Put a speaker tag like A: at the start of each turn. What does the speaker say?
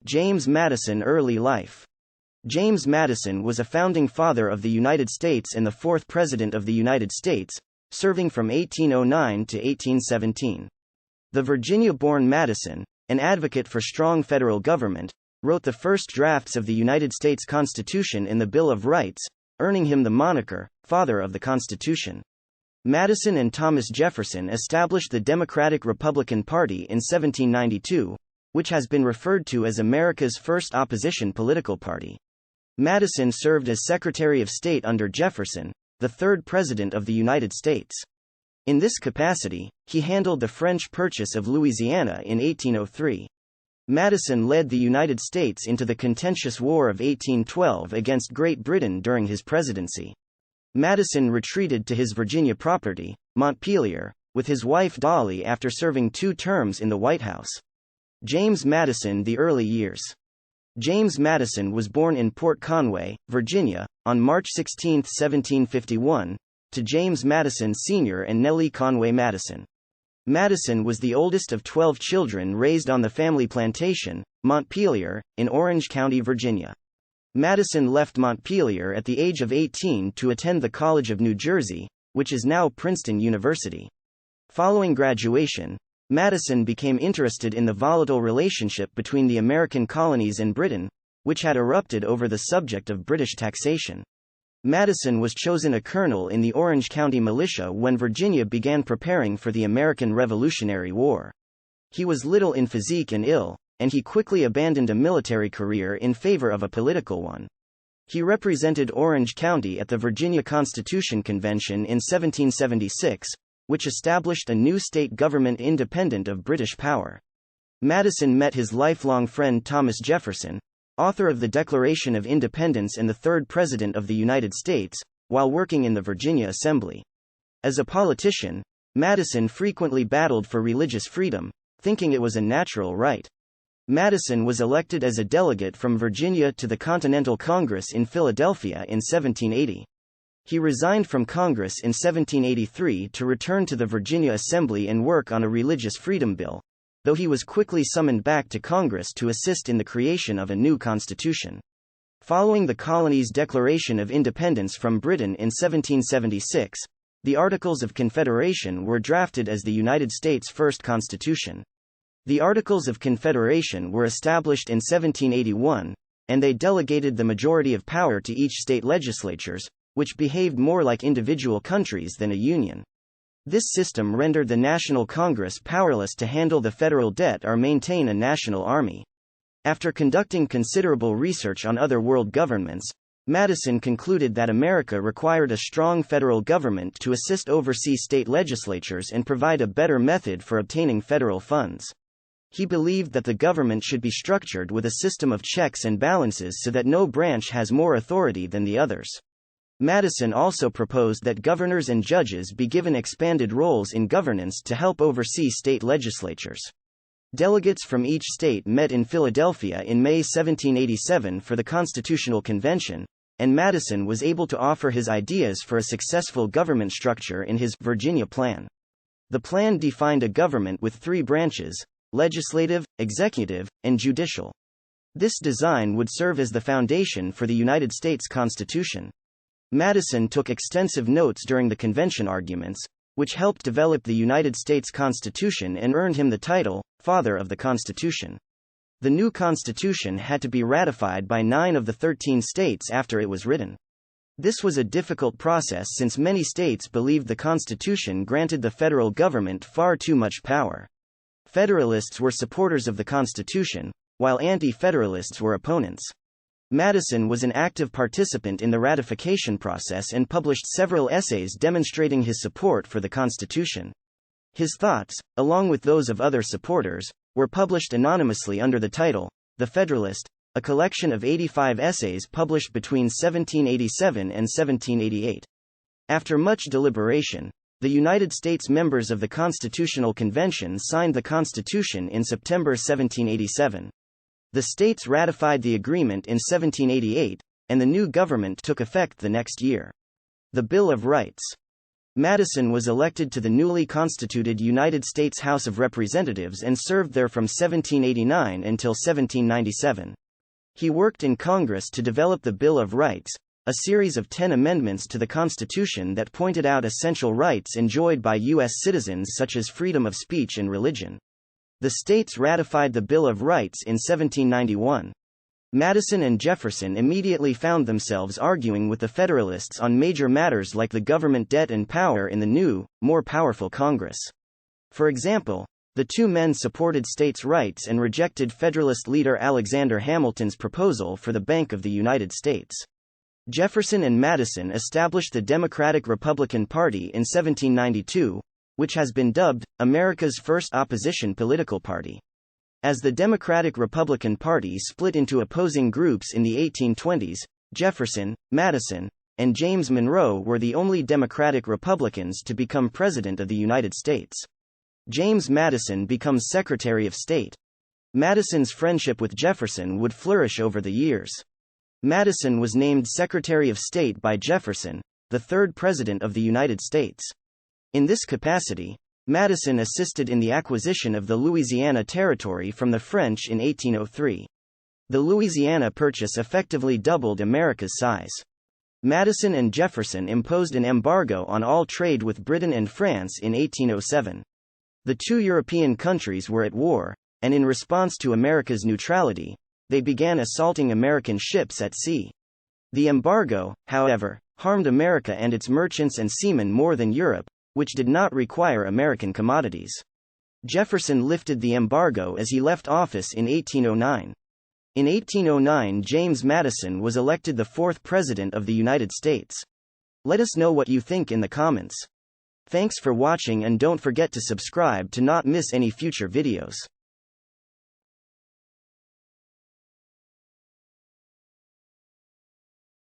A: James Madison early life. James Madison was a founding father of the United States and the fourth President of the United States, serving from 1809 to 1817. The Virginia-born Madison, an advocate for strong federal government, wrote the first drafts of the United States Constitution and the Bill of Rights, earning him the moniker, Father of the Constitution. Madison and Thomas Jefferson established the Democratic-Republican Party in 1792, which has been referred to as America's first opposition political party. Madison served as Secretary of State under Jefferson, the third President of the United States. In this capacity, he handled the French purchase of Louisiana in 1803. Madison led the United States into the contentious War of 1812 against Great Britain during his presidency. Madison retreated to his Virginia property, Montpelier, with his wife Dolly after serving 2 terms in the White House. James Madison. The early years. James Madison was born in Port Conway, Virginia, on March 16, 1751, to James Madison Sr. and Nellie Conway Madison. Madison was the oldest of 12 children raised on the family plantation, Montpelier, in Orange County, Virginia. Madison left Montpelier at the age of 18 to attend the College of New Jersey, which is now Princeton University. Following graduation, Madison became interested in the volatile relationship between the American colonies and Britain, which had erupted over the subject of British taxation. Madison was chosen a colonel in the Orange County Militia when Virginia began preparing for the American Revolutionary War. He was little in physique and ill, and he quickly abandoned a military career in favor of a political one. He represented Orange County at the Virginia Constitution Convention in 1776, which established a new state government independent of British power. Madison met his lifelong friend Thomas Jefferson, author of the Declaration of Independence and the third President of the United States, while working in the Virginia Assembly. As a politician, Madison frequently battled for religious freedom, thinking it was a natural right. Madison was elected as a delegate from Virginia to the Continental Congress in Philadelphia in 1780. He resigned from Congress in 1783 to return to the Virginia Assembly and work on a religious freedom bill, though he was quickly summoned back to Congress to assist in the creation of a new constitution. Following the colony's declaration of independence from Britain in 1776, the Articles of Confederation were drafted as the United States' first constitution. The Articles of Confederation were established in 1781, and they delegated the majority of power to each state legislatures, which behaved more like individual countries than a union. This system rendered the National Congress powerless to handle the federal debt or maintain a national army. After conducting considerable research on other world governments, Madison concluded that America required a strong federal government to assist oversee state legislatures and provide a better method for obtaining federal funds. He believed that the government should be structured with a system of checks and balances so that no branch has more authority than the others. Madison also proposed that governors and judges be given expanded roles in governance to help oversee state legislatures. Delegates from each state met in Philadelphia in May 1787 for the Constitutional Convention, and Madison was able to offer his ideas for a successful government structure in his Virginia Plan. The plan defined a government with 3 branches: legislative, executive, and judicial. This design would serve as the foundation for the United States Constitution. Madison took extensive notes during the convention arguments, which helped develop the United States Constitution and earned him the title, Father of the Constitution. The new Constitution had to be ratified by 9 of the 13 states after it was written. This was a difficult process since many states believed the Constitution granted the federal government far too much power. Federalists were supporters of the Constitution, while anti-federalists were opponents. Madison was an active participant in the ratification process and published several essays demonstrating his support for the Constitution. His thoughts, along with those of other supporters, were published anonymously under the title, The Federalist, a collection of 85 essays published between 1787 and 1788. After much deliberation, the United States members of the Constitutional Convention signed the Constitution in September 1787. The states ratified the agreement in 1788, and the new government took effect the next year. The Bill of Rights. Madison was elected to the newly constituted United States House of Representatives and served there from 1789 until 1797. He worked in Congress to develop the Bill of Rights, a series of 10 amendments to the Constitution that pointed out essential rights enjoyed by U.S. citizens such as freedom of speech and religion. The states ratified the Bill of Rights in 1791. Madison and Jefferson immediately found themselves arguing with the Federalists on major matters like the government debt and power in the new, more powerful Congress. For example, the two men supported states' rights and rejected Federalist leader Alexander Hamilton's proposal for the Bank of the United States. Jefferson and Madison established the Democratic-Republican Party in 1792, which has been dubbed America's first opposition political party. As the Democratic-Republican Party split into opposing groups in the 1820s, Jefferson, Madison, and James Monroe were the only Democratic Republicans to become President of the United States. James Madison becomes Secretary of State. Madison's friendship with Jefferson would flourish over the years. Madison was named Secretary of State by Jefferson, the third President of the United States. In this capacity, Madison assisted in the acquisition of the Louisiana Territory from the French in 1803. The Louisiana Purchase effectively doubled America's size. Madison and Jefferson imposed an embargo on all trade with Britain and France in 1807. The two European countries were at war, and in response to America's neutrality, they began assaulting American ships at sea. The embargo, however, harmed America and its merchants and seamen more than Europe, which did not require American commodities. Jefferson lifted the embargo as he left office in 1809. In 1809, James Madison was elected the fourth President of the United States. Let us know what you think in the comments. Thanks for watching and don't forget to subscribe to not miss any future videos.